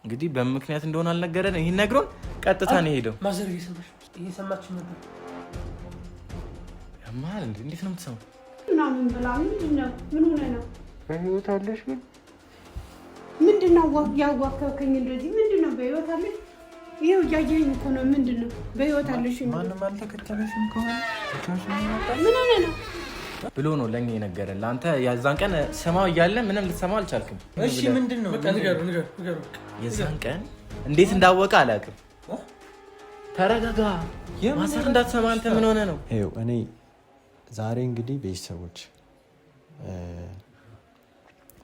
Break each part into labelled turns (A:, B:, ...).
A: እንግዲህ በምክንያት እንደሆነ አልነገረን። ይሄን ነግሮን ቀጥታ ነው ሄደው።
B: ማዘር እየሰማችሁ ነበር?
A: ያማል እንዴ? እንዴት ነው የምትሰማው?
C: ምናምን ብላ ምንድነው? ምን ሆነ ነው?
A: በህይወት አለሽ? ግን
C: ምንድነው ያዋከብከኝ እንደዚህ? ምንድነው በህይወት አለሽ? ይሄው ያየኝ እኮ ነው። ምንድነው በህይወት አለሽ?
A: ማንም አልተከተለሽም ከሆነ
C: ምን ሆነ ነው
A: ብሎ ነው ለኛ የነገረን። ለአንተ ያዛን ቀን ሰማው እያለ ምንም ልትሰማው አልቻልክም።
B: እሺ ምንድነው? በቃ ንገሩ።
A: የዛን ቀን እንዴት እንዳወቀ አላውቅም። ተረጋጋ። ማሰር እንዳትሰማ አንተ ምን ሆነ ነው?
D: ይኸው እኔ ዛሬ እንግዲህ ቤተሰቦች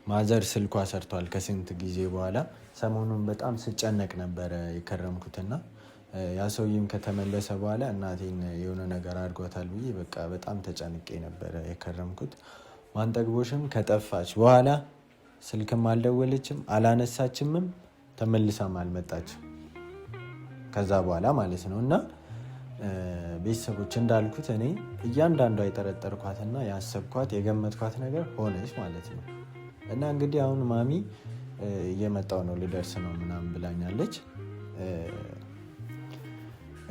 D: ማዘር ስልኳ ሰርቷል ከስንት ጊዜ በኋላ። ሰሞኑን በጣም ስጨነቅ ነበረ የከረምኩትና ያ ሰውዬም ከተመለሰ በኋላ እናቴን የሆነ ነገር አድርጓታል ብዬ በቃ በጣም ተጨንቄ ነበረ የከረምኩት። ማንጠግቦሽም ከጠፋች በኋላ ስልክም አልደወለችም አላነሳችምም፣ ተመልሳም አልመጣችም ከዛ በኋላ ማለት ነው። እና ቤተሰቦች እንዳልኩት እኔ እያንዳንዷ የጠረጠርኳትና ያሰብኳት የገመትኳት ነገር ሆነች ማለት ነው። እና እንግዲህ አሁን ማሚ እየመጣው ነው ልደርስ ነው ምናምን ብላኛለች።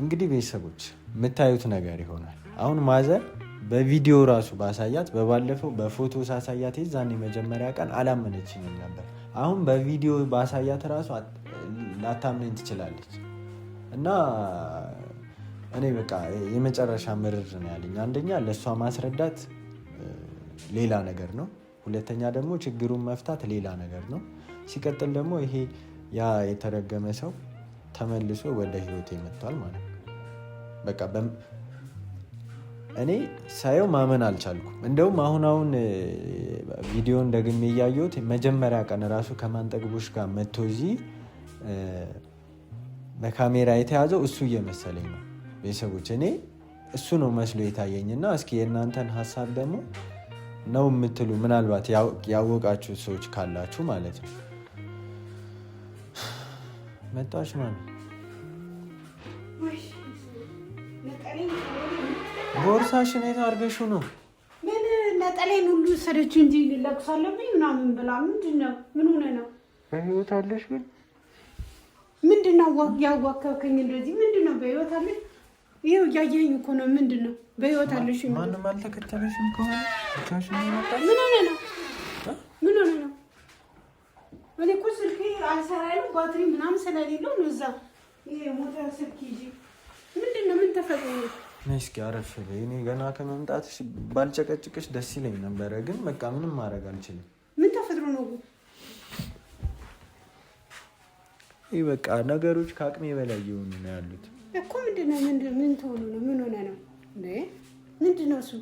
D: እንግዲህ ቤተሰቦች የምታዩት ነገር ይሆናል። አሁን ማዘር በቪዲዮ ራሱ ባሳያት፣ በባለፈው በፎቶ ሳሳያት የዛኔ መጀመሪያ ቀን አላመነችኝም ነበር። አሁን በቪዲዮ ባሳያት ራሱ ላታምነኝ ትችላለች። እና እኔ በቃ የመጨረሻ ምርር ነው ያለኝ። አንደኛ ለእሷ ማስረዳት ሌላ ነገር ነው፣ ሁለተኛ ደግሞ ችግሩን መፍታት ሌላ ነገር ነው። ሲቀጥል ደግሞ ይሄ ያ የተረገመ ሰው ተመልሶ ወደ ህይወቴ መጥቷል ማለት ነው። በቃ እኔ ሳየው ማመን አልቻልኩም። እንደውም አሁን ቪዲዮን ደግሜ እያየሁት መጀመሪያ ቀን ራሱ ከማንጠግቦች ጋር መጥቶ እዚህ በካሜራ የተያዘው እሱ እየመሰለኝ ነው። ቤተሰቦች እኔ እሱ ነው መስሎ የታየኝና እስኪ የእናንተን ሀሳብ ደግሞ ነው የምትሉ ምናልባት ያወቃችሁ ሰዎች ካላችሁ ማለት ነው። መጣች ማሚ። ቦርሳሽን የት አድርገሽው ነው?
C: ምን ነጠላዬን ሁሉ ሰደች እንጂ ለቅሶ አለብኝ ምናምን ብላ። ምንድነው? ምን ሆነ ነው?
A: በህይወት አለሽ? ግን
C: ምንድነው ያዋከብከኝ እንደዚህ? ምንድነው በህይወት አለሽ? ይሄው ያየኝ እኮ ነው። ምንድነው በህይወት አለሽ?
A: ማንም አልተከተለሽም ከሆነ
C: ምን ሆነ ነው? ምን ሆነ ነው? እኔ እኮ ስልኬ አልሰራልኝ ባትሪ ምናምን ስለሌለው ነው እዛ ይሄ ሞተር ስልክ ይዤ። ምንድነው? ምን ተፈጥሮ ነው?
D: እስኪ አረፍ በይ። እኔ ገና ከመምጣትሽ ባልጨቀጭቅሽ ደስ ይለኝ ነበረ፣ ግን በቃ ምንም ማድረግ አልችልም።
C: ምን ተፈጥሮ ነው?
D: ይህ በቃ ነገሮች ከአቅሜ በላይ እየሆኑ ነው ያሉት
C: እኮ። ምንድነው? ምን ተሆኑ ነው? ምን ሆነ ነው እንዴ? ምንድነው እሱ?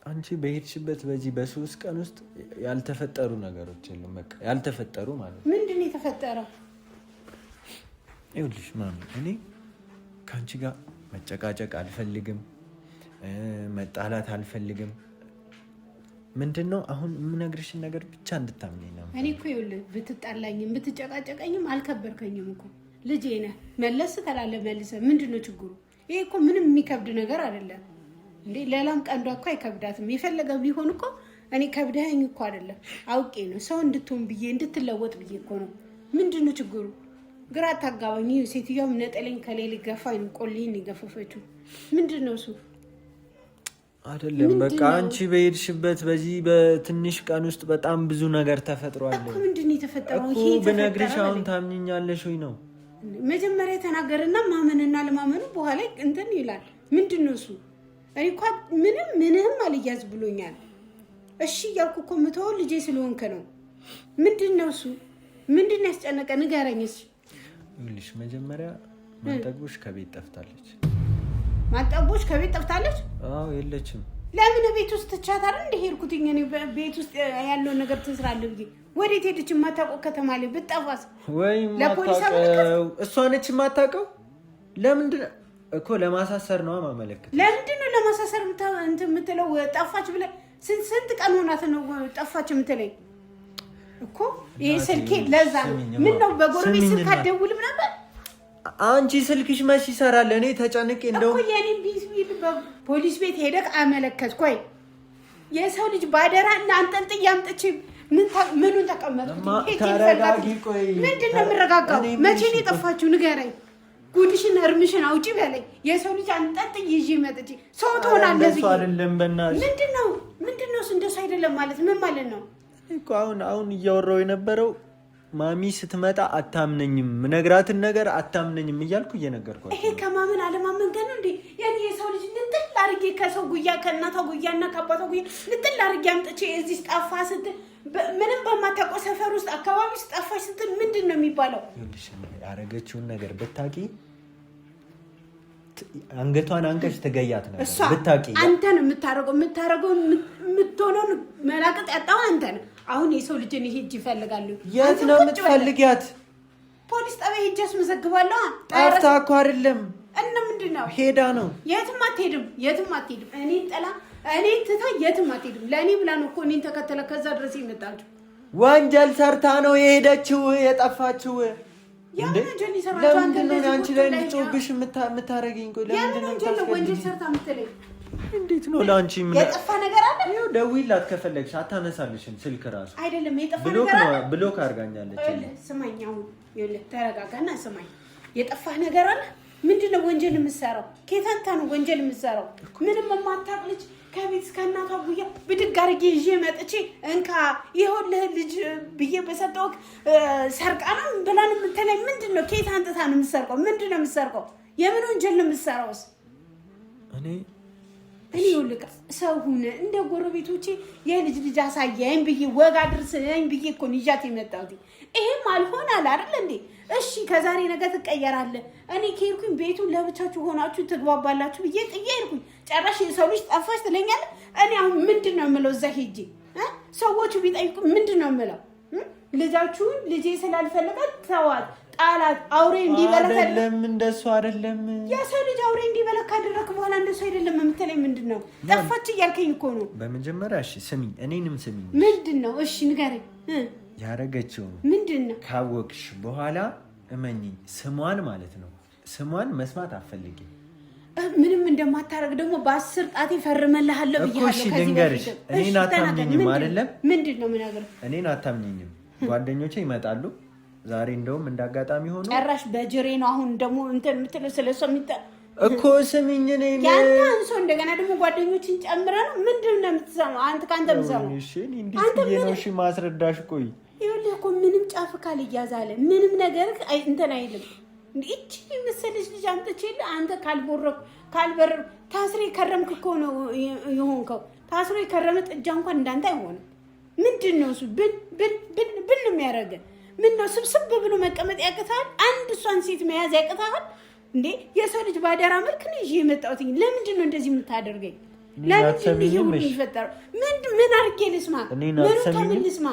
D: አንቺ በሄድሽበት በዚህ በ3 ቀን ውስጥ ያልተፈጠሩ ነገሮች የሉም። በቃ ያልተፈጠሩ ማለት ነው።
C: ምንድነው የተፈጠረው?
D: ይኸውልሽ ማሚ፣ እኔ ከአንቺ ጋር መጨቃጨቅ አልፈልግም፣ መጣላት አልፈልግም። ምንድነው አሁን የምነግርሽን ነገር ብቻ እንድታምኚኝ ነው።
C: እኔ እኮ ይኸውልህ ብትጣላኝም ብትጨቃጨቀኝም አልከበርከኝም እኮ። ልጄ ነህ፣ መለስ ትላለህ መልሰህ። ምንድነው ችግሩ? ይሄ እኮ ምንም የሚከብድ ነገር አይደለም እንዴ። ሌላም ቀንዷ እኮ አይከብዳትም። የፈለገ ቢሆን እኮ እኔ ከብደኸኝ እኮ አይደለም፣ አውቄ ነው ሰው እንድትሆን ብዬ እንድትለወጥ ብዬ እኮ ነው። ምንድነው ችግሩ? ግራ አታጋባኝ። ሴትዮዋም ነጠለኝ ከሌል ገፋኝ፣ ቆልኝ ገፈፈችው። ምንድነው እሱ?
D: አይደለም በቃ አንቺ በሄድሽበት በዚህ በትንሽ ቀን ውስጥ በጣም ብዙ ነገር ተፈጥሯል
C: እኮ። ምንድነው የተፈጠረው?
D: ይሄ ብነግርሽ አሁን ታምኚኛለሽ ወይ ነው?
C: መጀመሪያ ተናገርና ማመንና ለማመኑ በኋላ እንትን ይላል። ምንድነው እሱ? እኔ እኮ ምንም አልያዝ ብሎኛል። እሺ እያልኩ እኮ የምተወው ልጄ ስለሆንክ ነው። ምንድነው እሱ? ምንድነው ያስጨነቀ? ንገረኝስ።
D: ይኸውልሽ መጀመሪያ ማንጠግቦሽ ከቤት ጠፍታለች።
C: ማንጠግቦሽ ከቤት ጠፍታለች?
D: አዎ የለችም።
C: ለምን ቤት ውስጥ ትቻታል? እንደሄድኩት እኔ ቤት ውስጥ ያለውን ነገር ትስራለህ ብዬ ወዴት ሄደች? የማታውቀው ከተማ ላይ ብትጠፋስ?
D: ወይ ማታውቀው እሷ ነች የማታውቀው። ለምንድን እኮ ለማሳሰር ነው ማመለከት።
C: ለምንድን ነው ለማሳሰር እንትን የምትለው? ጠፋች ብለህ ስንት ቀን ሆናት ነው ጠፋች የምትለኝ እኮ? ይሄ ስልኬ ለዛ ምን ነው በጎረቤት ስልክ አትደውልም ነበር?
D: አንቺ ስልክሽ መች ይሰራል? እኔ ተጨንቄ እንደው
C: እኮ የኔ ፖሊስ ቤት ሄደህ አመለከትኩ። ቆይ የሰው ልጅ ባደራ እና አንጠልጥዬ አምጥቼ ምኑን ተቀመጥኩት?
D: ተረጋጊ። ቆይ
C: ምንድን ነው የምረጋጋው? መቼ ነው የጠፋችሁ? ንገረኝ። ጉድሽን እርምሽን አውጪ በለኝ። የሰው ልጅ አንጠጥ ይዤ መጥቼ ሰው ትሆናለህ ብዬ
D: አይደለም። በእናትሽ
C: ምንድን ነው እንደሱ አይደለም ማለት ምን ማለት ነው
D: እኮ? አሁን እያወራሁ የነበረው ማሚ ስትመጣ አታምነኝም፣ ነግራትን ነገር አታምነኝም እያልኩ እየነገርኳት።
C: ይሄ ከማመን አለማመን ገና እንዴ? ያኔ የሰው ልጅ ንጥል አድርጌ ከሰው ጉያ ከእናቷ ጉያና ከአባቷ ጉያ ንጥል አድርጌ አምጥቼ እዚህ ጠፋ ስትል ምንም በማታውቀው ሰፈር ውስጥ አካባቢ ውስጥ ጠፋሽ ስትል ምንድን ነው የሚባለው?
D: ያደረገችውን ነገር ብታውቂ አንገቷን አንቀሽ ትገያት ነበር። ብታውቂ
C: አንተ ነው የምታረገው የምትሆነውን መላቀጥ ያጣው አንተ ነው። አሁን የሰው ልጅን ሂጅ ይፈልጋሉ።
D: የት ነው የምትፈልጊያት?
C: ፖሊስ ጣቢያ ሂጅ አስመዘግባለሁ።
D: ጠፍታ እኮ አይደለም
C: እና ምንድን ነው
D: ሄዳ ነው።
C: የትም አትሄድም። እኔ ትታ የትም አትሄድም። ለእኔ ብላ ነው እኮ እኔን ተከተለ ከዛ ድረስ ይመጣችሁ።
D: ወንጀል ሰርታ ነው የሄደችው የጠፋችው። ለምንድን ነው አንቺ ላይ እንድጮህብሽ የምታረጊኝ?
C: ወንጀል ሰርታ የምትለኝ
D: እንዴት ነው? ለአንቺ
C: የጠፋ ነገር አለ?
D: ደውይላት ከፈለግሽ፣ አታነሳልሽም ስልክ ራሱ
C: አይደለም። የጠፋ ነገር አለ?
D: ብሎክ አድርጋኛለች።
C: ስማኝ፣ አሁን ተረጋጋና ስማኝ። የጠፋ ነገር አለ? ምንድን ነው ወንጀል የምትሰራው? ከታንታ ነው ወንጀል የምትሰራው? ምንም የማታውቅ ልጅ ከቤት እስከ እናቷ ጉያ ብድግ አድርጌ ይዤ መጥቼ እንካ ይኸውልህ ልጅ ብዬ በሰጠሁህ ሰርቃ ነው ብላን የምትለኝ ምንድን ነው? ከየት አንጥታ ነው የምትሰርቀው? ምንድን ነው የምትሰርቀው? የምን ወንጀል ነው የምትሰራውስ? እኔ ይኸውልህ ሰው ሁነ እንደ ጎረቤቶቼ የልጅ ልጅ አሳያኝ ብዬ ወግ አድርሰኝ ብዬ እኮ ነው ይዣት የመጣሁት። ይሄም አልሆን አለ አይደል እንዴ? እሺ ከዛሬ ነገ ትቀየራለህ። እኔ ከሄድኩኝ ቤቱን ለብቻችሁ ሆናችሁ ትግባባላችሁ ብዬ ጥዬ ሄድኩኝ። ጨራሽ የሰው ልጅ ጠፋች ትለኛለህ። እኔ አሁን ምንድን ነው የምለው? እዛ ሄጄ ሰዎቹ ቢጠይቁ ምንድን ነው የምለው? ልጃችሁን ልጄ ስላልፈለጋት ተዋት፣ ጣላት፣ አውሬ እንዲበላ
D: አይደለም። እንደሱ አይደለም።
C: የሰው ልጅ አውሬ እንዲበላ ካደረክ በኋላ እንደሱ አይደለም የምትለኝ ምንድን ነው? ጠፋች እያልከኝ እኮ ነው።
D: በመጀመሪያ እሺ ስሚኝ፣ እኔንም ስሚኝ።
C: ምንድን ነው? እሺ ንገረኝ።
D: ያረገችው
C: ምንድን ነው?
D: ካወቅሽ በኋላ እመኚኝ፣ ስሟን ማለት ነው ስሟን መስማት አትፈልጊም።
C: ምንም እንደማታረግ ደግሞ በ10 ጣቴ ፈርመልሃለሁ ብያለሁ።
D: ከዚህ ልንገርሽ፣ እኔን አታምኚኝም አይደለም?
C: ምንድን ነው የምነግርህ?
D: እኔን አታምኚኝም። ጓደኞቼ ይመጣሉ ዛሬ፣ እንደውም እንዳጋጣሚ ሆኖ
C: ጨራሽ በጅሬ ነው አሁን ደግሞ እንትን የምትለው ስለሷ
D: እኮ ስሚኝ፣ እኔ
C: ያንተ አንሶ እንደገና ደግሞ ጓደኞችን ጨምረ ነው ምንድን ነው የምትሰማው? አንተ ካንተ የምትሰማው
D: እሺ፣ እንዴት ብዬ ነው እሺ ማስረዳሽ? ቆይ
C: ይኸውልህ እኮ ምንም ጫፍ ካልያዛለ ምንም ነገር እንትን አይልም። እቺ መሰለሽ ልጅ አምጥቼልህ አንተ ካልበረር ታስሬ ከረምክ እኮ ነው የሆንከው። ታስሮ የከረመ ጥጃ እንኳን እንዳንተ አይሆንም። ምንድን ነው እሱ ብን የሚያደርገን? ምን ነው ስብስብ ብሎ መቀመጥ ያቅታል? አንድ እሷን ሴት መያዝ ያቅታል እንዴ? የሰው ልጅ ባደራ መልክ ነው ይዤ የመጣሁት። ለምንድን ነው እንደዚህ የምታደርገኝ? ለምንድን ነው ይሄ ሁሉ የሚፈጠረው? ምን አድርጌ ልስማ? ከምን ልስማ?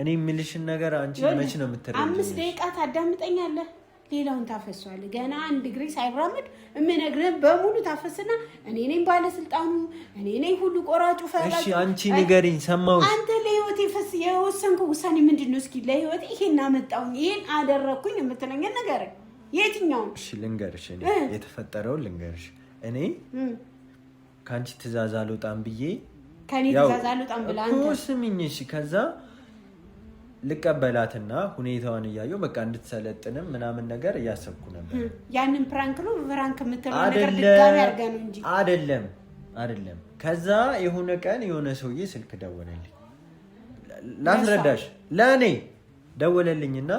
D: እኔ የምልሽን ነገር አንቺ መች ነው የምትረጂው?
C: 5 ደቂቃ ታዳምጠኛለህ፣ ሌላውን ታፈሷል። ገና አንድ እግሬ ሳይራመድ የምነግርህን በሙሉ ታፈስና እኔ ነኝ ባለስልጣኑ፣ እኔ ነኝ ሁሉ ቆራጩ ፈራጩ።
D: እሺ አንቺ ንገሪኝ፣ ሰማሁሽ።
C: አንተ ለህይወቴ የወሰንከው ውሳኔ ምንድን ነው? እስኪ ለህይወቴ ይሄን አመጣሁኝ ይሄን አደረግኩኝ የምትለኝን ነገር የትኛው?
D: እሺ ልንገርሽ፣ እኔ የተፈጠረውን ልንገርሽ። እኔ ከአንቺ ትእዛዝ አልወጣም ብዬ
C: ከኔ ትእዛዝ አልወጣም ብላ አንተ
D: ስሚኝ። እሺ ከዛ ልቀበላትና ሁኔታዋን እያየሁ በቃ እንድትሰለጥንም ምናምን ነገር እያሰብኩ ነበር።
C: ያንን ፕራንክ ነው ፕራንክ የምትለው ነገር ድጋሚ አድርገህ ነው እንጂ
D: አይደለም። ከዛ የሆነ ቀን የሆነ ሰውዬ ስልክ ደወለልኝ። ላስረዳሽ፣ ለእኔ ደወለልኝና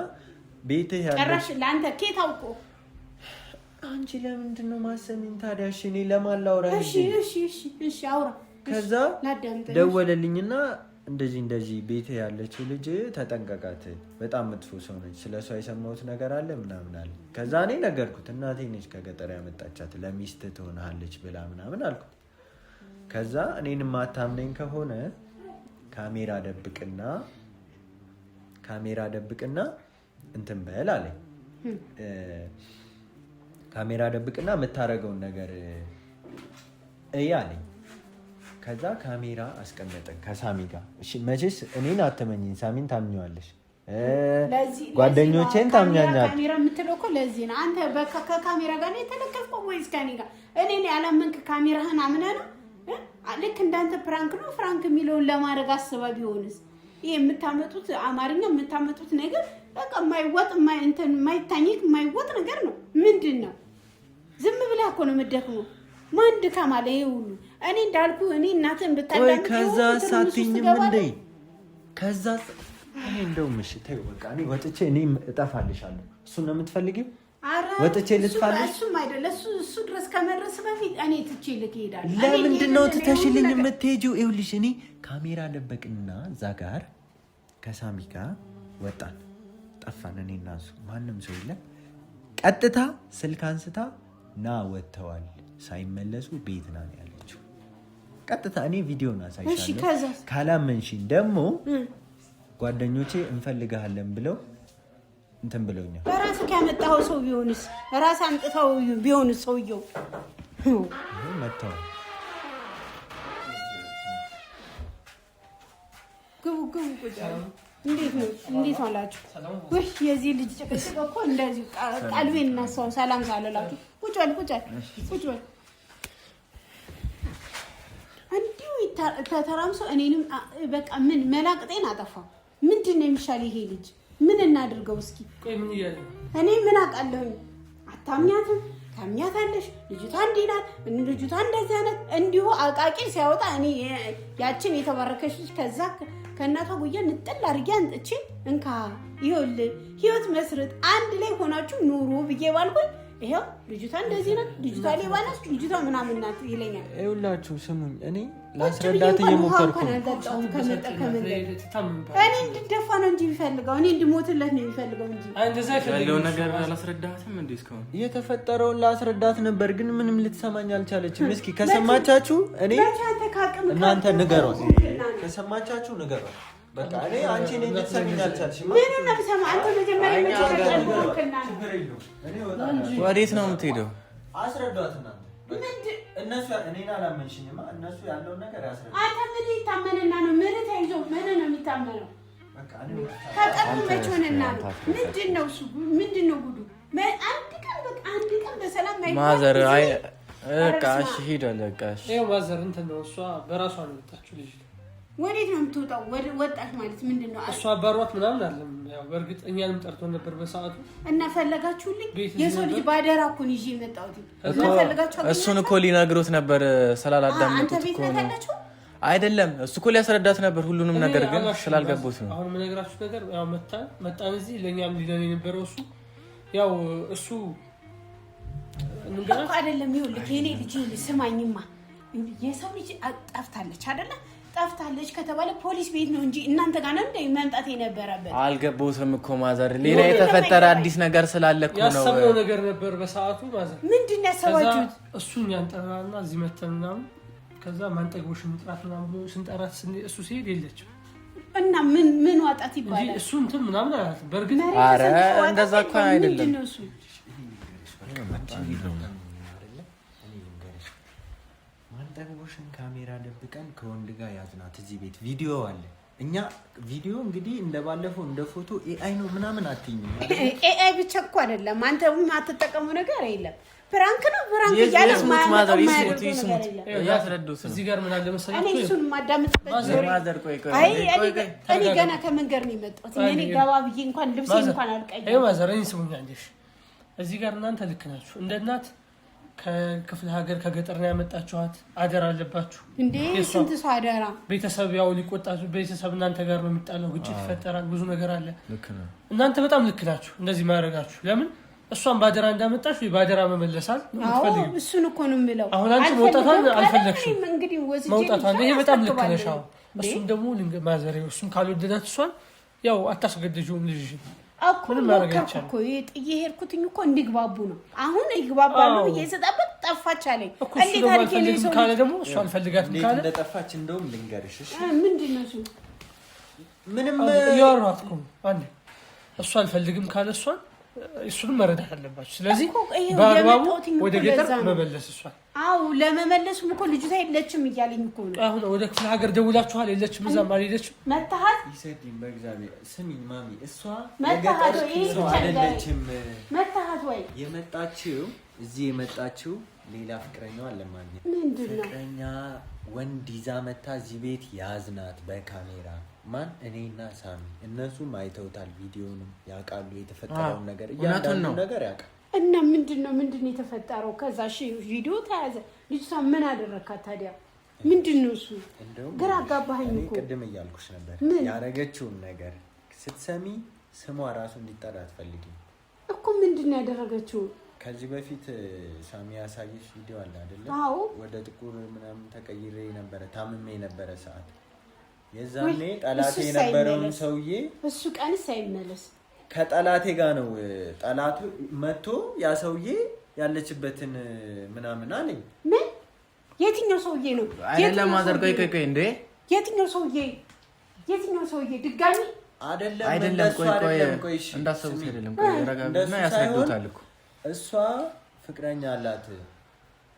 D: ቤትህ ያለች
C: ጭራሽ ለአንተ ኬት አውቆ
D: አንቺ ለምንድን ነው ማሰሚኝ ታዲያ? እሺ እኔ ለማን ላውራ?
C: እሺ አውራ።
D: ከዛ ደወለልኝና እንደዚህ ቤትህ ያለችው ልጅ ተጠንቀቃት፣ በጣም መጥፎ ሰው ነች፣ ስለሷ የሰማሁት ነገር አለ ምናምን አለ። ከዛ እኔ ነገርኩት፣ እናቴ ነች ከገጠር ያመጣቻት ለሚስት ትሆናለች ብላ ምናምን አልኩት። ከዛ እኔን ማታምነኝ ከሆነ ካሜራ ደብቅና እንትን በል አለኝ። ካሜራ ደብቅና የምታረገውን ነገር እይ አለኝ። ከዛ ካሜራ አስቀመጠን ከሳሚ ጋር። እሺ መቼስ እኔን አትመኝኝ፣ ሳሚን ታምኚዋለሽ፣ ጓደኞቼን ታምኛኛለሽ።
C: ካሜራ የምትለው እኮ ለዚህ ነው። አንተ ከካሜራ ጋር ነው የተለቀፍከው ወይስ ከኔ ጋር? እኔ ያላመንክ ካሜራህን አምነህ ነው? ልክ እንዳንተ ፕራንክ ነው ፍራንክ የሚለውን ለማድረግ አስባ ቢሆንስ ይሄ የምታመጡት አማርኛ የምታመጡት ነገር በቃ የማይወጥ የማይታኝክ የማይወጥ ነገር ነው። ምንድነው? ዝም ብለህ እኮ ነው የምትደክመው። ማን ድካም አለ ይሄ ሁሉ? እኔ እንዳልኩ እኔ እናትህን ብታዳምጥ
D: ከዛ ሳትኝም እንዴ ከዛ እኔ እንደውም እሺ ተይው በቃ እኔ ወጥቼ እኔ እጠፋልሻለሁ። እሱን ነው የምትፈልጊው? ወጥቼ ልጥፋልሽ?
C: እሱም አይደለም እሱ ድረስ ከመድረስ በፊት እኔ ትቼ ልክ እሄዳለሁ።
D: ለምንድን ነው ትተሽልኝ የምትሄጂው? ይኸውልሽ እኔ ካሜራ ደበቅና እዛ ጋር ከሳሚ ጋር ወጣን፣ ጠፋን። እኔ እና እሱ ማንም ሰው የለም። ቀጥታ ስልክ አንስታ ና ወጥተዋል ሳይመለሱ ቤት ና ያለችው። ቀጥታ እኔ ቪዲዮን አሳይሻለሁ። ካላመንሽኝ ደግሞ ጓደኞቼ እንፈልግሃለን ብለው እንትን ብለውኛል።
C: በራስህ ያመጣኸው ሰው ቢሆንስ? ራስህ አምጥተው ቢሆንስ? ሰውየው
D: መጣው።
C: ግቡ ቁጭ። እንዴት ዋላችሁ? ወይ የዚህ ልጅ ጭቅጭቅ እኮ እንደዚህ ቀልቤን እናሳው። ሰላም ሳለላችሁ ቁጭ በል እንዲሁ ተተራምሶ እኔንም በቃ ምን መላቅጤን አጠፋው። ምንድን ነው የሚሻል ይሄ ልጅ? ምን እናድርገው እስኪ? እኔ ምን አውቃለሁኝ? አታምኛትም? ታምኛታለሽ? ልጅቷ እንዲህ ናት፣ ልጅቷ እንደዚህ አይነት እንዲሁ አቃቂ ሲያወጣ እኔ ያችን የተባረከች ልጅ ከዛ ከእናቷ ጉያ ንጥል አድርጌ አንጥቼ እንካ ይኸውልህ ህይወት መስርት አንድ ላይ ሆናችሁ ኑሩ ብዬ ባልኩኝ ይሄው ልጅቷ እንደዚህ ናት፣ ልጅቷ ሌባ ናት፣ ልጅቷ ምናምን ናት ይለኛል።
D: ይኸውላችሁ ስሙኝ፣ እኔ ላስረዳት እየሞከርኩ ነው።
C: እኔ እንድደፋ ነው እንጂ የሚፈልገው እኔ እንድሞትለት ነው የሚፈልገው እንጂ
A: ያለውን ነገር አላስረዳትም። እንዴ እስካሁን
D: የተፈጠረውን ላስረዳት ነበር፣ ግን ምንም ልትሰማኝ አልቻለችም። እስኪ ከሰማቻችሁ እኔ እናንተ ንገሯት፣ ከሰማቻችሁ ንገሯት። በቃ እኔ አንቺ ነኝ ልትሰሚኝ አልቻልሽም።
C: ምን ነው ሰማ? አንተ መጀመሪያ
A: ወዴት ነው የምትሄደው?
D: አስረዷት እናንተ። እነሱ እኔን አላመንሽኝማ። እነሱ ያለውን ነገር ያስረዱ።
C: አንተ ምን ይታመንና ነው? ምን ተይዞ ምን ነው የሚታመነው?
D: በቃ እኔ
C: ከቀኑ መች ሆነና ነው? ምንድነው እሱ? ምንድነው ጉዱ? አንድ ቀን በሰላም ማይሆን
A: ማዘር አይ በቃ እሺ ሄዷል። በቃ እሺ
B: ይሄ ማዘር እንትን ነው። እሷ በራሷ ነው የመጣችው ልጅ።
C: ወዴት ነው የምትወጣው? ወጣች ማለት ምንድነው?
B: እሷ ባሯት ምናምን አይደለም። ያው በእርግጥ እኛንም ጠርቶን ነበር በሰዓቱ
C: እና ፈለጋችሁልኝ። የሰው ልጅ ባደራ እኮ ነው ይዤ የመጣሁት።
A: እሱን እኮ ሊነግሩት ነበር ስላላዳመጡት እኮ ነው። አይደለም እሱ እኮ ሊያስረዳት ነበር ሁሉንም ነገር፣ ግን ስላልገቡት ነው።
B: አሁን የምነግራችሁ ነገር ያው መጣን እዚህ ለኛም ሊለን የነበረው እሱ ያው እሱ
C: እኮ አይደለም። ይኸውልህ የኔ ልጅ ስማኝማ፣ የሰው ልጅ ጠፍታለች አይደለ? ጠፍታለች ከተባለ ፖሊስ ቤት ነው እንጂ እናንተ ጋር ነው እንደ መምጣት የነበረበት።
A: አልገባሁትም እኮ ማዘር፣ ሌላ የተፈጠረ አዲስ ነገር ስላለ እኮ ነው።
B: ያሰብነው ነገር ነበር በሰዓቱ ማዘር።
C: ምንድን ነው ያሰባችሁት?
B: እሱን ያንጠራና እዚህ መተን ምናምን ከዛ ማንጠግቦሽ ምጥራት ምናምን ብሎ ስንጠራት እሱ ሲሄድ የለችም
C: እና ምን ዋጣት ይባላል?
B: እሱ እንትን ምናምን አላት። በእርግጥ
A: ኧረ እንደዛ እኮ አይደለም።
D: ማንጠግቦሽን ካሜራ ደብቀን ከወንድ ጋር ያዝናት እዚህ ቤት ቪዲዮ አለ። እኛ ቪዲዮ እንግዲህ እንደባለፈው እንደ ፎቶ ኤአይ ነው ምናምን አትይኝ።
C: ኤአይ ብቻ እኮ አይደለም አንተ ማትጠቀሙ ነገር የለም። ፕራንክ ነው ፕራንክ እያለ ማዘር ይስሙት
A: ያስረዱት።
B: እዚህ ጋር ምን አለ መሰለኝ
C: እኔ እሱን ማዳመጥበት
A: ማዘር ቆይ
C: እኔ ገና ከመንገር ነው የመጣሁት። እኔ ገባ ብዬ እንኳን ልብሴ እንኳን አልቀየም።
B: አይ ማዘር እኔ ስሙኝ አንዴሽ፣ እዚህ ጋር እናንተ ልክ ናችሁ። እንደ እናት ከክፍለ ሀገር ከገጠር ነው ያመጣችኋት። አደራ አለባችሁ
C: እንዴ! ስንት ሰው አደራ።
B: ቤተሰብ ያው ሊቆጣችሁ፣ ቤተሰብ እናንተ ጋር ነው የሚጣለው፣ ግጭት ይፈጠራል፣ ብዙ ነገር አለ። እናንተ በጣም ልክ ናችሁ እንደዚህ ማድረጋችሁ። ለምን እሷን ባደራ እንዳመጣሽ ወይ ባደራ መመለሳል ምትፈልጊው?
C: እሱን እኮ ነው የምለው።
B: አሁን አንቺ መውጣቷን አልፈለግሽም። መውጣቷን ይሄ በጣም ልክ ነሽ። አሁን እሱን ደግሞ ማዘሬው እሱን ካልወደዳት እሷን ያው አታስገድጂውም ልጅሽ
C: እኮ እኮ ጥዬ ሄድኩትኝ እኮ እንዲግባቡ ነው። አሁን ይግባባሉ ብዬ ስጠብቅ ጠፋች አለኝ። እንዴት አድርጌ ነው ሰው
B: ካለ ደግሞ እሷ አልፈልጋትም ካለ
D: እንደጠፋች እንደውም ልንገርሽ። እሺ
C: ምንድን ነው እሱ?
D: ምንም
B: እያወራሁት እኮ አንዴ እሷ አልፈልግም ካለ እሷን እሱንም መረዳት አለባችሁ። ስለዚህ በአግባቡ ወደ ገጠር መመለስ እሷን።
C: አዎ ለመመለሱም እኮ ልጅቷ የለችም እያለኝ እኮ ነው።
B: አሁን ወደ ክፍለ ሀገር ደውላችኋል? የለችም፣ እዛም አልሄደችም።
C: መታሃት
D: ይሰድኝ በእግዚአብሔር ስሚኝ ማሚ፣ እሷ
C: መታሃት
D: አይደለችም።
C: መታሃት ወይ
D: የመጣችው እዚህ የመጣችው ሌላ ፍቅረኛዋ ለማግኘት።
C: ምንድን ነው
D: ፍቅረኛ ወንድ ይዛ መታ እዚህ ቤት ያዝናት በካሜራ ማን እኔና ሳሚ እነሱም አይተውታል ቪዲዮንም ያውቃሉ የተፈጠረውን ነገር እያንዳንዱ ነገር ያውቃል
C: እና ምንድነው የተፈጠረው ከዛ ቪዲዮ ተያዘ ልጅቷ ምን አደረካት ታዲያ ምንድነው እሱ ግራ አጋባኸኝ እኮ
D: ቅድም እያልኩሽ ነበር ያረገችውን ነገር ስትሰሚ ስሟ ራሱ እንዲጠራ አትፈልጊም
C: እኮ ምንድነው ያደረገችው ከዚህ
D: በፊት ሳሚ ያሳየሽ ቪዲዮ አለ አይደል ወደ ጥቁር ምናምን ተቀይሬ ነበር ታምሜ ነበር ሰዓት የዛኔ ጠላቴ የነበረውን ሰውዬ
C: እሱ ቀንስ አይመለስ
D: ከጠላቴ ጋር ነው ጠላቱ መጥቶ ያ ሰውዬ ያለችበትን ምናምን አለኝ
C: ምን የትኛው ሰውዬ ነው
A: አይደለም ማዘር ቆይ እንዴ የትኛው
C: ሰውዬ ድጋሚ
A: አይደለም ቆይ እንዳሰቡት አይደለም ቆይ ረጋግና ያስረዱታል እኮ
D: እሷ ፍቅረኛ አላት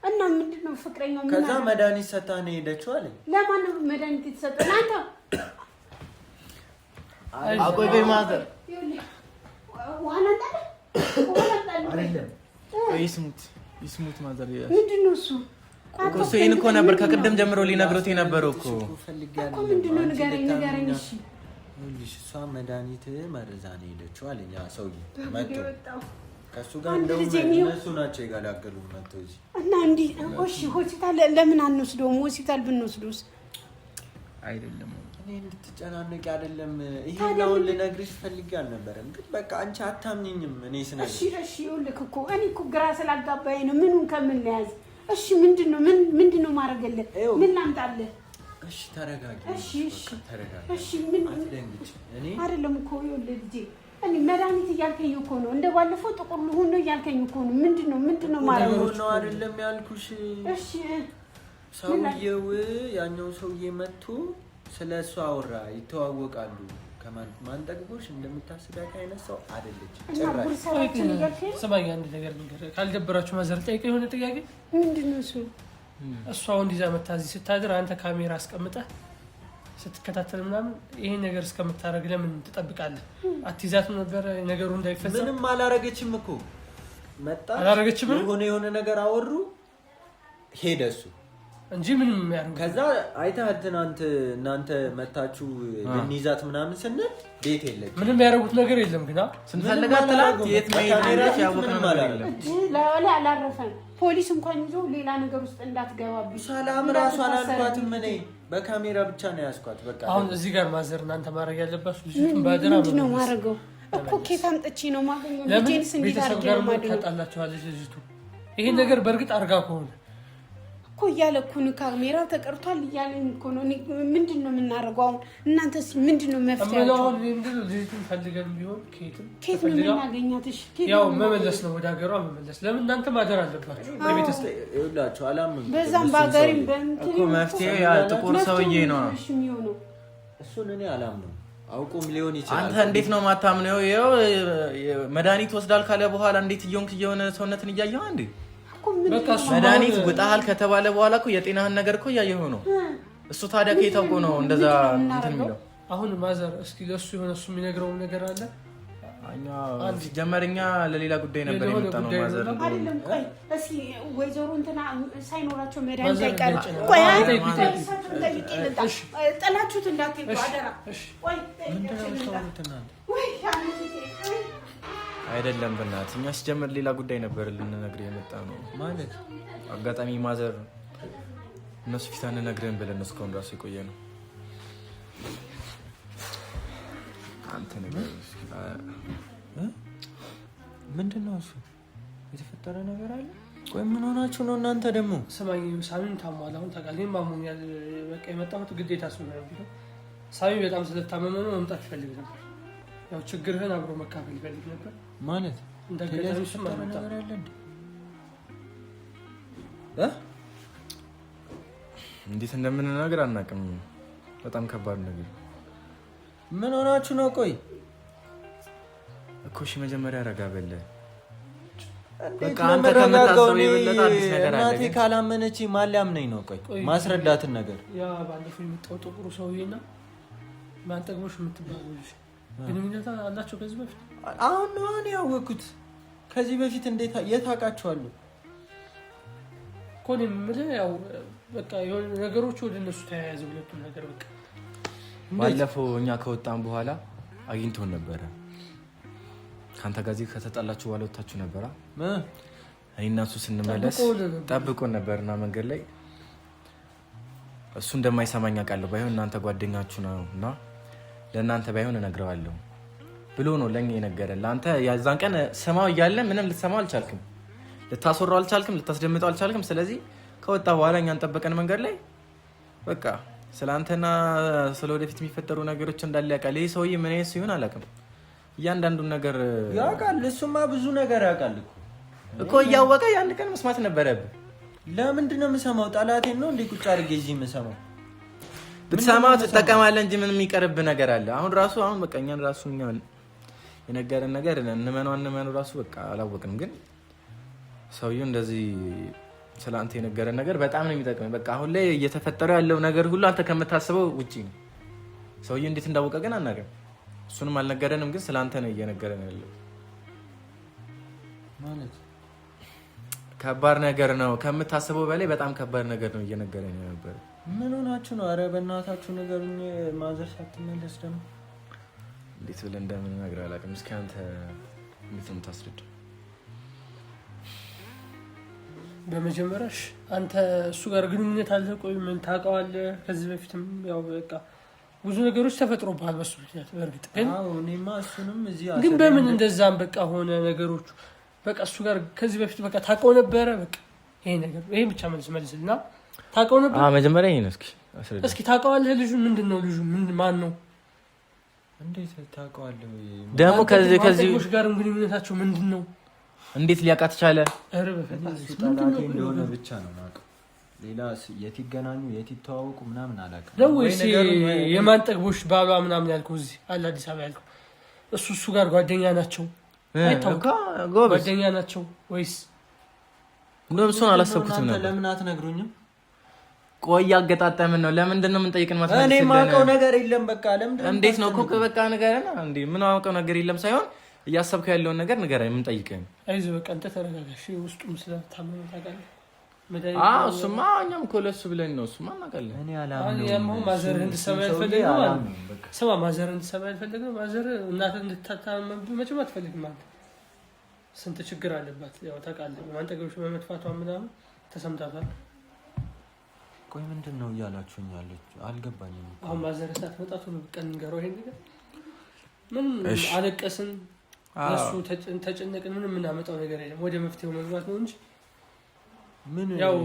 C: እና ምንድነው ፍቅረኛው
D: ከዛ መድኃኒት ሰጣ ነው ሄደችው አለኝ
C: ለማን ነው መድኃኒት የተሰጠው አንተ
A: ቆይ ማዘር
C: ዋና
A: አይደለም ይስሙት ማዘር
C: ምንድነው እሱ
A: እኮ ይሄን እኮ ነበር ከቅድም ጀምሮ ሊነግሩት የነበረው እኮ
C: ምንድነው ንገረኝ እሺ
D: እሷ መድኃኒት መርዛ ነው ሄደችው አለኝ ሰውዬ መጥቶ ከሱ ጋር እንደውም እነሱ ናቸው የጋላገሉ መጥተው እዚህ
C: እና እንዴ ሆስፒታል ለምን አንወስደውም ሆስፒታል ብንወስደውስ
A: አይደለም
D: እኔ እንድትጨናነቂ አይደለም ይሄን ልነግርሽ ፈልጌ አልነበረም ግን በቃ አንቺ አታምኚኝም እኔ ስነግርሽ
C: እሺ ይኸውልህ እኮ እኔ እኮ ግራ ስላጋባኝ ነው ምኑን ከምን ለያዝ እሺ ምንድነው ማረግልህ ምን ላምጣልህ
D: እሺ ተረጋጊ እሺ
C: ምን እኔ አይደለም እኮ ይኸውልህ ልጄ እኔ መድኃኒት እያልከኝ እኮ ነው እንደባለፈው ጥቁር ልሁን ነው እያልከኝ እኮ ነው ምንድነው ማረግ
D: ነው አይደለም ያልኩሽ እሺ ሰውዬው ያኛው ሰውዬ መጥቶ ስለሷ አወራ ይተዋወቃሉ ከማን ጠግቦሽ እንደምታስቢያት አይነት ሰው አይደለች
C: ጭራሽ
B: ሰማኛ አንድ ነገር ካልደበራችሁ ማዘር ጠይቀ የሆነ ጥያቄ
C: ምንድነው
B: እሷ ወንዲዛ መታዚ ስታድር አንተ ካሜራ አስቀምጠህ ስትከታተል ምናምን ይሄን ነገር እስከምታረግ ለምን ትጠብቃለህ አትይዛትም ነበር ነገሩ እንዳይፈጸም
D: ምንም አላረገችም እኮ መጣ
B: አላረገችም
D: የሆነ ነገር አወሩ ሄደሱ
B: እንጂ ምንም የሚያርጉ
D: ከዛ አይተሃል ትናንት እናንተ መታችሁ ለኒዛት ምናምን ስንል ቤት የለች
B: ምንም ያረጉት ነገር የለም ግና
A: ስንፈልጋት ተላት የት መሄድ ያወቅነው ነገር የለም
C: ለወላ አላረፈን ፖሊስ እንኳን ይዞ ሌላ ነገር ውስጥ እንዳትገባብኝ
D: ሰላም ራሷን አልኳትም እኔ በካሜራ ብቻ ነው ያስኳት በቃ
B: አሁን እዚህ ጋር ማዘር እናንተ ማረግ ያለባችሁ ልጅቱን ባደራ
C: ነው ማረገው እኮ ኬት አምጥቼ ነው ማገኘው ልጄንስ እንዲዳርግ ነው ማድረግ
B: ታጣላችኋለች ልጅቱ ይሄን ነገር በርግጥ አርጋ ከሆነ
C: እኮ እያለ እኮ ነው ካሜራው ተቀርቷል እያለኝ እኮ ነው ምንድነው የምናደርገው አሁን እናንተስ ምንድነው መፍትሄው
B: አሁን ምንድነው ልጅቱን ፈልገን ቢሆን
C: ኬት ነው የምናገኛት እሺ
B: ያው መመለስ ነው ወደ ሀገሯ መመለስ ለምን እናንተ ማደር አለባችሁ በቤተሰብ
D: ይውላችሁ አላምን
C: በዛም ባገሪም በእንትን
A: እኮ መፍትሄው ያ ጥቁር ሰውዬ ነው
D: እሱን እኔ አላምነው አውቁም ሊሆን ይችላል
A: አንተ እንዴት ነው ማታምነው ይኸው መድኃኒት ወስዳል ካለ በኋላ እንዴት እየሆነ ሰውነትን እያየኸው እንዴ መድኃኒት ውጣሃል ከተባለ በኋላ እኮ የጤናህን ነገር እኮ እያየኸው ነው እሱ ታዲያ ከየታውቆ ነው እንደዛ እንትን የሚለው
B: አሁን ማዘር እስኪ ለሱ የሆነ እሱ የሚነግረው ነገር አለ
A: ጀመርኛ ለሌላ ጉዳይ ነበር የመጣነው ማዘር
C: አይደለም ቆይ እስኪ ወይዘሮ እንትና ሳይኖራቸው መድኃኒት አይቀር ቆይ ጥላችሁት እንዳትሄዱ አደራ ቆይ
A: አይደለም በእናትህ እኛ ሲጀመር ሌላ ጉዳይ ነበር ልንነግርህ የመጣነው ማለት አጋጣሚ ማዘር እነሱ ፊት አንነግርህም ብለን እስካሁን እራሱ የቆየ ነው አንተ ነገር
D: ምንድን ነው እሱ የተፈጠረ ነገር አለ ቆይ ምን ሆናችሁ ነው እናንተ ደግሞ
B: ሰማኝ ሳሚን ታሟል አሁን ታውቃለህ ማሙኛል በቃ የመጣሁት ግዴታ ስለሆነ ቢሆን ሳሚ በጣም ስለታመመ ነው መምጣት ይፈልግ ነበር ያው ችግርህን አብሮ መካፈል ይፈልግ ነበር
D: ማለት
B: እንደገና ስም አመጣ
A: እንዴት እንደምንናገር አናውቅም በጣም ከባድ ነገር
D: ምን ሆናችሁ ነው ቆይ
A: እኮ እሺ መጀመሪያ ረጋ በለ
D: በቃ አንተ ከመታሰብ የበለጠ አዲስ ነገር አለ እናቴ ካላመነች ማን ሊያምነኝ ነው ቆይ ማስረዳትን ነገር
B: ያ ባለፈው የመጣው ጥቁሩ ሰውዬና ማን ጠግቦሽ የምትባለው ልጅ ግንኙነት አላቸው ከዚህ በፊት
D: አሁን ነው ያወኩት ከዚህ በፊት እንዴት የታውቃቸዋለሁ
B: ኮኔ ምለ ያው በቃ የሆነ ነገሮች ወደ እነሱ ተያያዘ ሁለቱም ነገር በቃ
A: ባለፈው እኛ ከወጣን በኋላ አግኝቶን ነበረ። ካንተ ጋር እዚህ ከተጣላችሁ በኋላ ወጣችሁ ነበራ። እኔና እሱ ስንመለስ ጠብቆን ነበርና መንገድ ላይ እሱ እንደማይሰማኝ አውቃለሁ። ባይሆን እናንተ ጓደኛችሁ ነውና ለእናንተ ባይሆን እነግረዋለሁ ብሎ ነው ለኛ የነገረን። ለአንተ ያዛን ቀን ሰማው እያለ ምንም ልትሰማው አልቻልክም፣ ልታስወራው አልቻልክም፣ ልታስደምጠው አልቻልክም። ስለዚህ ከወጣ በኋላ እኛን ጠበቀን መንገድ ላይ በቃ ስለአንተና ስለወደፊት የሚፈጠሩ ነገሮች እንዳለ ያውቃል። ይሄ ሰውዬ ምን አይነት ሲሆን አላውቅም። እያንዳንዱን ነገር
D: ያውቃል። እሱማ ብዙ ነገር ያውቃል
A: እኮ እያወቀ ያን ቀን መስማት ነበረብህ።
D: ለምንድን ነው የምሰማው? ጠላቴን ነው እንዴ ቁጭ አድርጌ እዚህ የምሰማው?
A: ብትሰማው ትጠቀማለህ እንጂ ምን የሚቀርብህ ነገር አለ? አሁን በቃ እኛን ራሱ እኛን የነገረን ነገር እንመነው ራሱ በቃ አላወቅንም። ግን ሰውዬው እንደዚህ ስለ አንተ የነገረን ነገር በጣም ነው የሚጠቅመኝ። በቃ አሁን ላይ እየተፈጠረ ያለው ነገር ሁሉ አንተ ከምታስበው ውጪ ነው። ሰውዬው እንዴት እንዳወቀ ግን አናውቅም። እሱንም አልነገረንም። ግን ስለ አንተ ነው እየነገረን ያለው።
D: ማለት
A: ከባድ ነገር ነው፣ ከምታስበው በላይ በጣም ከባድ ነገር ነው እየነገረን ነበር።
D: ምን ሆናችሁ ነው? ኧረ በእናታችሁ ነገሩን ማዘር ሳትመለስ ደግሞ
A: እንዴት ብለን እንደምንነግርህ አላውቅም። እስኪ አንተ እንዴት ነው የምታስረዳው?
B: በመጀመሪያ አንተ እሱ ጋር ግንኙነት አለ? ቆይ ምን ታውቀዋለህ? ከዚህ በፊትም ያው በቃ ብዙ ነገሮች ተፈጥሮብሃል በሱ ምክንያት። በእርግጥ ግን
D: እኔማ እሱንም እዚህ
B: ግን በምን እንደዛም በቃ ሆነ ነገሮቹ በቃ እሱ ጋር ከዚህ በፊት በቃ ታውቀው ነበረ? በቃ ይሄ ነገር ይሄን ብቻ መልስልና ታውቀው ነበር?
A: መጀመሪያ ይሄን
B: እስኪ ታውቀዋለህ? ልጁ ምንድነው? ልጁ ማን ነው?
D: እንዴት ታውቀዋለህ?
A: ደግሞ ከዚህ
B: ጋር ግንኙነታቸው ምንድነው?
A: እንዴት ሊያውቃት ቻለ?
B: ኧረ በፈጣሪ
D: እንደሆነ ብቻ ነው የማውቀው። ሌላ የት ይገናኙ የት ይተዋወቁ ምናምን አላውቅም።
B: ነው ወይስ የማንጠግቦሽ ባሏ ምናምን ያልከው እዚህ አለ አዲስ አበባ ያልከው እሱ ጋር ጓደኛ ናቸው? አይታወቅም። ጓደኛ ናቸው ወይስ
A: እንደውም እሱን አላሰብኩትም ነበር።
D: ለምን አትነግሩኝም?
A: ቆይ አገጣጣምን ነው። ለምንድን ነው የምንጠይቅን? ማለት
D: እኔ የማውቀው ነገር የለም። በቃ ለምንድን
A: እንዴት ነው እኮ በቃ ንገረና። እንዴ ምን አውቀው ነገር የለም ሳይሆን እያሰብከው ያለውን ነገር ንገረኝ። ምን ጠይቀኝ?
B: አይዞህ በቃ አንተ ተረጋጋሽ። ውስጡም ስለታመመ ታውቃለህ።
A: እሱማ እኛም እኮ ለእሱ ብለን ነው። እሱማ እናውቃለን።
D: እኔ አላምነውም።
B: ማዘር እንድትሰማ ያልፈለግነው ስማ፣ ማዘር እንድትሰማ ያልፈለግነው ማዘር እናትህ እንድታታመምብህ መቼም አትፈልግም። አንተ ስንት ችግር አለባት ያው ታውቃለህ። ማንጠገቦች በመጥፋቷ ምናምን ተሰምታታል።
D: ቆይ ምንድን ነው እያላችሁኝ ያለችው? አልገባኝም።
B: አሁን ማዘር ሳትመጣቱ ነው በቃ እንገረው ይሄን ነገር ምን አለቀስን እሱ ተጨነቅን። ምንም የምናመጣው ነገር የለም። ወደ መፍትሄው መግባት ነው እንጂ ምን ያው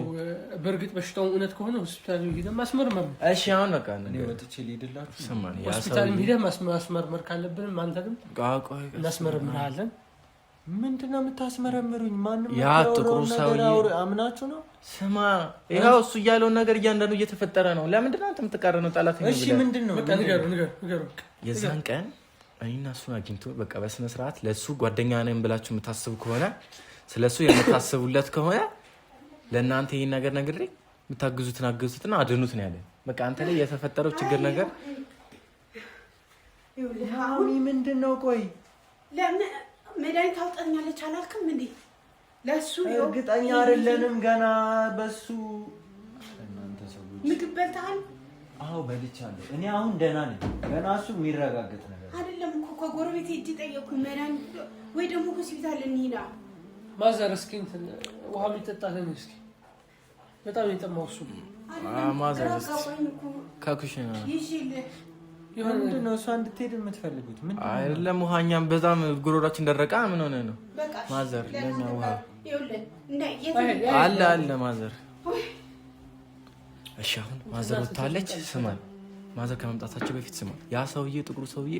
B: በእርግጥ በሽታው እውነት ከሆነ ሆስፒታል ሄደን ማስመርመር ነው።
A: እሺ አሁን በቃ
D: እኔ ወጥቼ ልሄድላችሁ።
A: ሰማኝ።
B: ሆስፒታል ሄደን ማስመርመር ካለብንም አንተንም እናስመርምርሃለን።
D: ምንድን ነው የምታስመረምሩኝ? ማንም
A: ያ ጥቁሩ ሰውዬ
D: አምናችሁ ነው?
A: ስማ ይኸው እሱ እያለውን ነገር እያንዳንዱ እየተፈጠረ ነው። ለምንድን ነው አንተ የምትቃረነው? ጠላት ነው።
D: እሺ ምንድን ነው?
B: በቃ ንገሩ።
A: የዛን ቀን እኔና እሱን አግኝቶ በቃ በስነ ስርዓት ለእሱ ጓደኛ ነን ብላችሁ የምታስቡ ከሆነ ስለሱ የምታስቡለት ከሆነ ለእናንተ ይህን ነገር ነግሬ የምታግዙትን አግዙትና አድኑት ነው ያለን። በቃ አንተ ላይ የተፈጠረው ችግር ነገር
D: ምንድን ነው? ቆይ
C: መድኃኒት ታውጣኛለች አላልክም እንዴ? ለሱ
D: እርግጠኛ አይደለንም ገና። በሱ እናንተ ሰዎች
C: ምግብ በልተሃል?
D: አዎ በልቻለሁ። እኔ አሁን ደህና ነኝ። ገና እሱ የሚረጋገጥ ነገር
C: አይደለም እኮ ከጎረቤት ሂጅ ጠየቅኩ። መድኃኒት ወይ ደግሞ ሆስፒታል እንሂዳ።
B: ማዘር እስኪ እንትን ውሃ የሚጠጣልን እስኪ በጣም የጠማው እሱ
A: ማዘር ከኩሽና
D: ምንድን ነው እሷ እንድትሄድ የምትፈልጉት?
A: አይደለም ውሃኛም በጣም ጉሮሯችን ደረቃ። ምን ሆነ ነው ማዘር? ለኛ ውሃ አለ ማዘር። እሺ አሁን ማዘር ወጣለች። ስማኝ ማዘር ከመምጣታቸው በፊት ስማ፣ ያ ሰውዬ ጥቁሩ ሰውዬ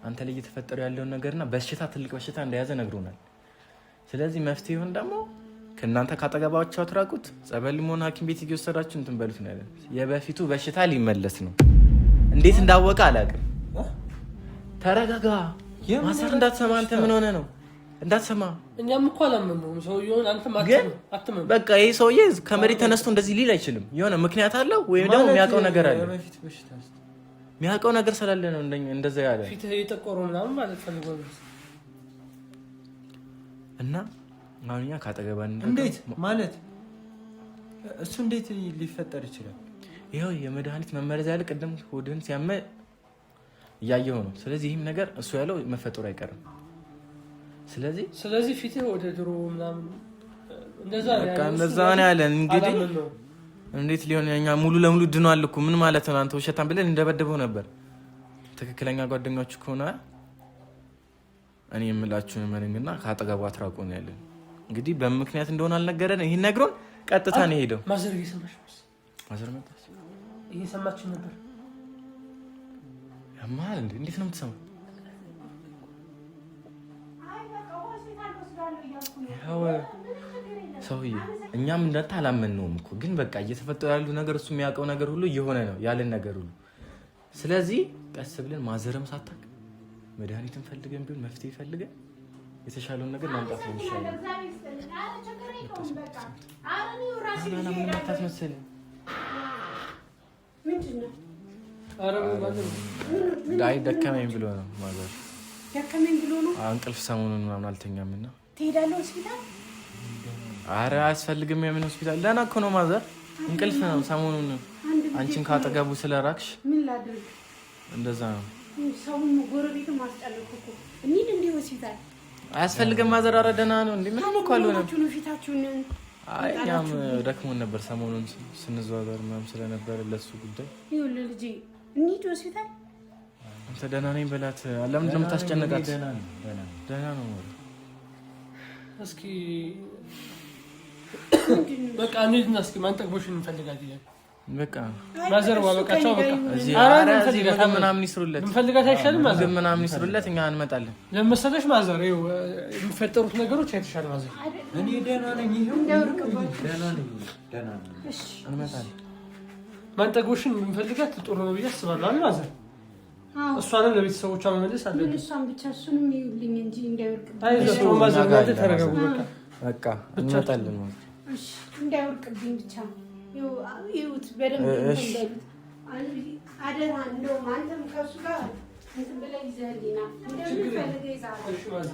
A: አንተ ላይ እየተፈጠረ ያለውን ነገርና በሽታ ትልቅ በሽታ እንደያዘ ነግሮናል። ስለዚህ መፍትሄውን ደግሞ ከእናንተ ካጠገባቸው አትራቁት። ጸበል ሆነ ሐኪም ቤት እየወሰዳችሁ እንትን በሉት ነው ያለን። የበፊቱ በሽታ ሊመለስ ነው። እንዴት እንዳወቀ አላውቅም። ተረጋጋ ማዘር እንዳትሰማ። አንተ ምን ሆነ ነው እንዳትሰማ?
B: እኛም እኮ አላመመውም ሰውዬውን። አንተም አትመም።
A: በቃ ይሄ ሰውዬ ከመሬት ተነስቶ እንደዚህ ሊል አይችልም። የሆነ ምክንያት አለው ወይም ደግሞ የሚያውቀው ነገር አለ። የሚያውቀው ነገር ስላለ ነው እንደዛ ያለ።
B: ፊትህ የጠቆረው ምናምን ማለት ፈልጎ
A: እና አሁን እኛ ካጠገባን
D: እንዴት ማለት እሱ እንዴት ሊፈጠር ይችላል?
A: ይኸው የመድኃኒት መመረዝ ያለ ቅድም ሆድህን ሲያመ እያየሁ ነው። ስለዚህ ይህም ነገር እሱ ያለው መፈጠሩ አይቀርም።
B: ስለዚህ ፊትህ ወደ ድሮ ምናምን እንደዛ
A: ነው ያለን። እንግዲህ እንዴት ሊሆን እኛ ሙሉ ለሙሉ ድኗል እኮ ምን ማለት ነው? አንተ ውሸታም ብለን እንደበደበው ነበር። ትክክለኛ ጓደኞች ከሆነ እኔ የምላችሁን መንግና ከአጠገቡ አትራቁ ነው ያለን። እንግዲህ በምክንያት እንደሆነ አልነገረን። ይሄን ነግሮን ቀጥታ ነው ሄደው።
B: ማዘር እየሰማች ነው።
A: ማዘር መጣች
B: እየሰማች ነበር።
A: ያማል እንዴ? እንዴት ነው የምትሰማው? ሰውዬ እኛም እንዳታ አላመንነውም እኮ ግን በቃ እየተፈጠረ ያሉ ነገር እሱ የሚያውቀው ነገር ሁሉ እየሆነ ነው ያለን ነገር ሁሉ። ስለዚህ ቀስ ብለን ማዘርም ሳታውቅ መድኃኒትን ፈልገን ቢሆን መፍትሄ ፈልገን የተሻለውን ነገር ማምጣት ነው የሚሻለው። አይ ደከመኝ ብሎ ነው ማዘር።
C: ደከመኝ ብሎ ነው
A: እንቅልፍ ሰሞኑን ምናምን አልተኛም እና
C: ትሄዳለህ ሆስፒታል?
A: ኧረ አያስፈልግም። የምን ሆስፒታል? ደህና እኮ ነው ማዘር። እንቅልፍ ነው ሰሞኑን አንቺን ካጠገቡ ስለራቅሽ
C: ምን ላድርግ?
A: እንደዛ ነው።
C: ሰውን ጎረቤትም አስጨነቅኩ እኮ። እንሂድ እንደ ሆስፒታል።
A: አያስፈልግም ማዘር። ኧረ ደህና ነው። እንዴ ምን እኮ አልሆነም።
C: ፊታችሁን
A: አይ እኛም ደክሞን ነበር ሰሞኑን ስንዘዋወር ምናምን ስለነበር ለሱ ጉዳይ።
C: ይኸውልህ ልጄ እንሂድ ሆስፒታል።
A: አንተ ደህና ነኝ በላት። ለምንድን ነው የምታስጨንቃት? ደህና ነው።
B: እስኪ በቃ እንሂድና እስኪ ማንጠግቦሽን እንፈልጋለን።
A: በቃ
B: ማዘር ዋበቃቸው በቃ
A: እዚህ ምናምን ይስሩለት።
B: እንፈልጋት አይሻልም? ማዘር
A: ምናምን ይስሩለት፣ እኛ እንመጣለን።
B: ለመሰለሽ ማዘር የሚፈጠሩት ነገሮች አይተሻል ማዘር።
D: እኔ ደህና ነኝ።
C: ደህና ነኝ።
A: እንመጣለን።
B: ማንጠግቦሽን እንፈልጋት ጥሩ ነው ብዬ አስባለሁ አይደል ማዘር? እሷንም ለቤተሰቦቿ መመለስ አለብን።
C: እሷን ብቻ እሱንም ይውልኝ እንጂ እንዳይወርቅብኝ።
B: አይዞህ ማዘር ማለት ተረጋጉ።
A: በቃ እንመጣለን ማለት
C: እሺ፣ እንዳይወርቅብኝ ብቻ ይኸውት በደንብ እንዳይሉት አደራ። እንደውም አንተም ከእሱ ጋር እንትን ብለህ ይዘህልኝ ና እንደምን ፈልገህ ይዛል።